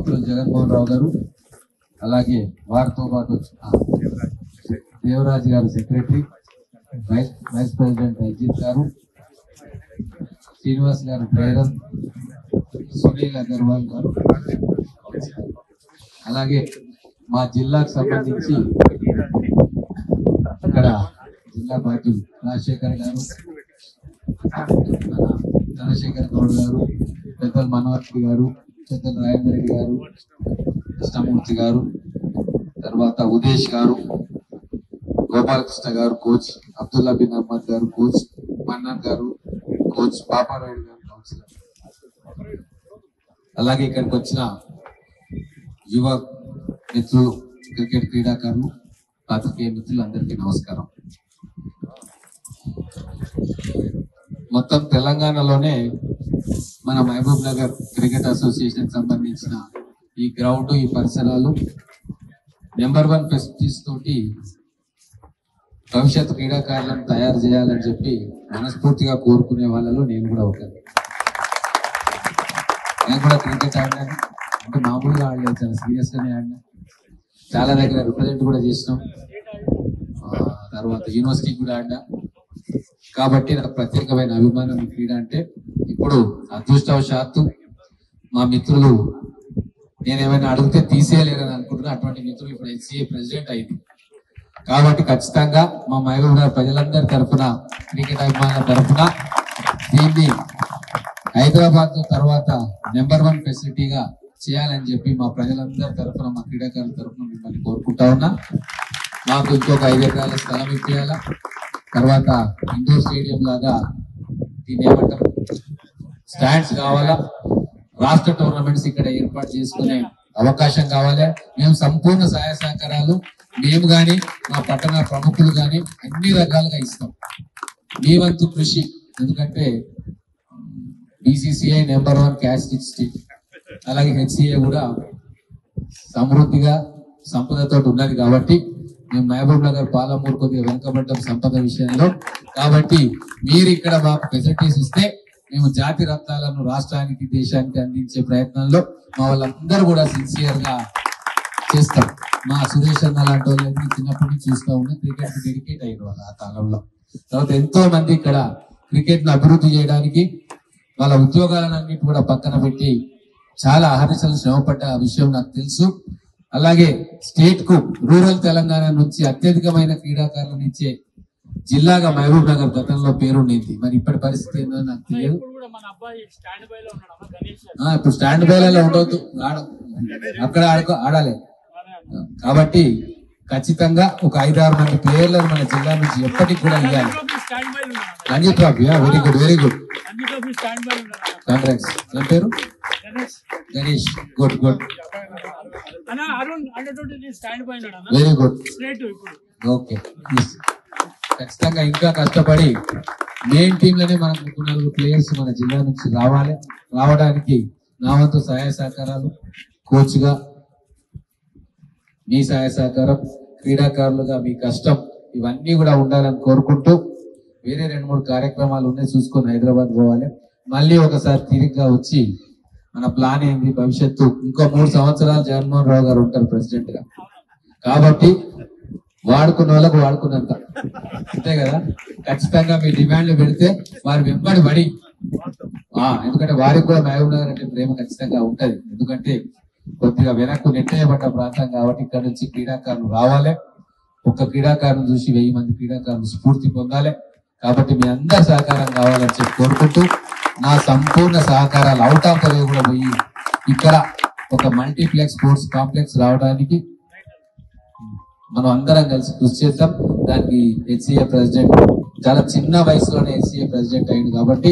మంత్రులు జగన్మోహన్ రావు గారు, అలాగే వారితో పాటు దేవరాజ్ గారు సెక్రటరీ, వైస్ ప్రెసిడెంట్ అజిత్ గారు, శ్రీనివాస్ గారు ట్రైరర్, సునీల్ అగర్వాల్ గారు, అలాగే మా జిల్లాకు సంబంధించి ఇక్కడ జిల్లా పార్టీ రాజశేఖర్ గారు, చంద్రశేఖర్ గౌడ్ గారు, పెద్దలు మనోహర్ గారు, పెద్దలు రాజేంద్ర రెడ్డి గారు, కృష్ణమూర్తి గారు, తర్వాత ఉదేశ్ గారు, గోపాలకృష్ణ గారు కోచ్, అబ్దుల్లా బిన్ అహ్మద్ గారు కోచ్, మన్నన్ గారు కోచ్, పాపారాయుడు గారు కౌన్సిలర్, అలాగే ఇక్కడికి వచ్చిన యువ మిత్రులు, క్రికెట్ క్రీడాకారులు, పాత్రికేయ మిత్రులు అందరికీ నమస్కారం. మొత్తం తెలంగాణలోనే మన మహబూబ్ నగర్ క్రికెట్ అసోసియేషన్ సంబంధించిన ఈ గ్రౌండ్, ఈ పరిసరాలు నెంబర్ 1 ఫెసిలిటీస్ తోటి భవిష్యత్ క్రీడాకారులను తయారు చేయాలని చెప్పి మనస్ఫూర్తిగా కోరుకునే వాళ్ళలో నేను కూడా ఒకటి. నేను కూడా క్రికెట్ ఆడినాను, అంటే మామూలుగా ఆడలేదు, చాలా సీరియస్ గానే ఆడినా. చాలా దగ్గర రిప్రజెంట్ కూడా చేసినాం, తర్వాత యూనివర్సిటీ కూడా ఆడినా. కాబట్టి నాకు ప్రత్యేకమైన అభిమానం ఈ క్రీడ అంటే. ఇప్పుడు అదృష్టవశాత్తు మా మిత్రులు నేనేమైనా అడిగితే తీసేయలేరని అనుకుంటున్నా, అటువంటి మిత్రులు ఇప్పుడు HCA ప్రెసిడెంట్ అయింది. కాబట్టి ఖచ్చితంగా మా మహబూబ్ నగర్ ప్రజలందరి తరఫున, క్రికెట్ అభిమానుల తరఫున దీన్ని హైదరాబాద్ తర్వాత నెంబర్ 1 ఫెసిలిటీగా చేయాలని చెప్పి మా ప్రజలందరి తరఫున, మా క్రీడాకారుల తరఫున మిమ్మల్ని కోరుకుంటా ఉన్నా. మాకు ఇంకొక 5 ఎకరాల స్థలం ఇప్పించాలా, తర్వాత ఇండోర్ స్టేడియం లాగా దీన్ని ఏమంటారు స్టాండ్స్ కావాలా, రాష్ట్ర టోర్నమెంట్స్ ఇక్కడ ఏర్పాటు చేసుకునే అవకాశం కావాలి. మేము సంపూర్ణ సహాయ సహకారాలు మేము గాని, మా పట్టణ ప్రముఖులు గాని అన్ని రకాలుగా ఇస్తాం. మీ వంతు కృషి, ఎందుకంటే BCCI నెంబర్ 1 క్యాష్ స్టేట్, అలాగే HCA కూడా సమృద్ధిగా సంపదతో ఉన్నది. కాబట్టి మేము మహబూబ్ నగర్, పాలమూరు కొద్దిగా వెనుకబడ్డం సంపద విషయంలో. కాబట్టి మీరు ఇక్కడ మాకు ఫెసిలిటీస్ ఇస్తే మేము జాతి రత్నాలను రాష్ట్రానికి, దేశానికి అందించే ప్రయత్నంలో మా వాళ్ళందరూ కూడా సిన్సియర్ గా చేస్తాం. మా సురేష్ అన్న లాంటి వాళ్ళని చిన్నప్పటి నుంచి చూస్తూ ఉన్నా, క్రికెట్ కి డెడికేట్ అయిన వాళ్ళు ఆ కాలంలో. తర్వాత ఎంతో మంది ఇక్కడ క్రికెట్ ను అభివృద్ధి చేయడానికి వాళ్ళ ఉద్యోగాలన్నిటి కూడా పక్కన పెట్టి చాలా అహర్నిశలు శ్రమపడ్డ విషయం నాకు తెలుసు. అలాగే స్టేట్ కు, రూరల్ తెలంగాణ నుంచి అత్యధికమైన క్రీడాకారులను ఇచ్చే జిల్లాగా మహబూబ్ నగర్ గతంలో పేరుండేది. మరి ఇప్పటి పరిస్థితి ఏందో నాకు తెలియదు. ఇప్పుడు స్టాండ్ బైలలో ఉండవద్దు, అక్కడ ఆడాలి. కాబట్టి ఖచ్చితంగా ఒక 5-6 మంది ప్లేయర్లను మన జిల్లా నుంచి ఎప్పటికి కూడా ఇవ్వాలి. Ranji trophy, very good, very good, Congress. నా పేరు Ganesh, good good, very good, okay. ఖచ్చితంగా ఇంకా కష్టపడి మెయిన్ టీమ్ లోనే మనకు 3-4 ప్లేయర్స్ మన జిల్లా నుంచి రావడానికి నా వంతు సహాయ సహకారాలు, కోచ్ గా మీ సహాయ సహకారం, క్రీడాకారులుగా మీ కష్టం, ఇవన్నీ కూడా ఉండాలని కోరుకుంటూ, వేరే 2-3 కార్యక్రమాలు ఉన్నాయి చూసుకొని హైదరాబాద్ పోవాలి. మళ్ళీ ఒకసారి తిరిగ్గా వచ్చి మన ప్లాన్ ఏంది, భవిష్యత్తు ఇంకో 3 సంవత్సరాలు జగన్మోహన్ రావు గారు ఉంటారు ప్రెసిడెంట్ గా. కాబట్టి వాడుకున్న వాళ్ళకు వాడుకున్నంత, అంతే కదా. ఖచ్చితంగా మీ డిమాండ్లు పెడితే వారి వెంబడి పడి, ఎందుకంటే వారికి కూడా మహబూబ్ నగర్ అంటే ప్రేమ ఖచ్చితంగా ఉంటది. ఎందుకంటే కొద్దిగా వెనక్కు నెట్టేయబడ్డ ప్రాంతం కాబట్టి ఇక్కడ నుంచి క్రీడాకారులు రావాలి. ఒక్క క్రీడాకారులు చూసి 1000 మంది క్రీడాకారులు స్ఫూర్తి పొందాలి. కాబట్టి మీ అందరి సహకారం కావాలని చెప్పి కోరుకుంటూ, నా సంపూర్ణ సహకారాలు అవుట్ ఆఫ్ ద వే కూడా పోయి ఇక్కడ ఒక మల్టీప్లెక్స్ స్పోర్ట్స్ కాంప్లెక్స్ రావడానికి మనం అందరం కలిసి కృషి చేద్దాం. దానికి HCA ప్రెసిడెంట్ చాలా చిన్న వయసులోనే HCA ప్రెసిడెంట్ అయింది కాబట్టి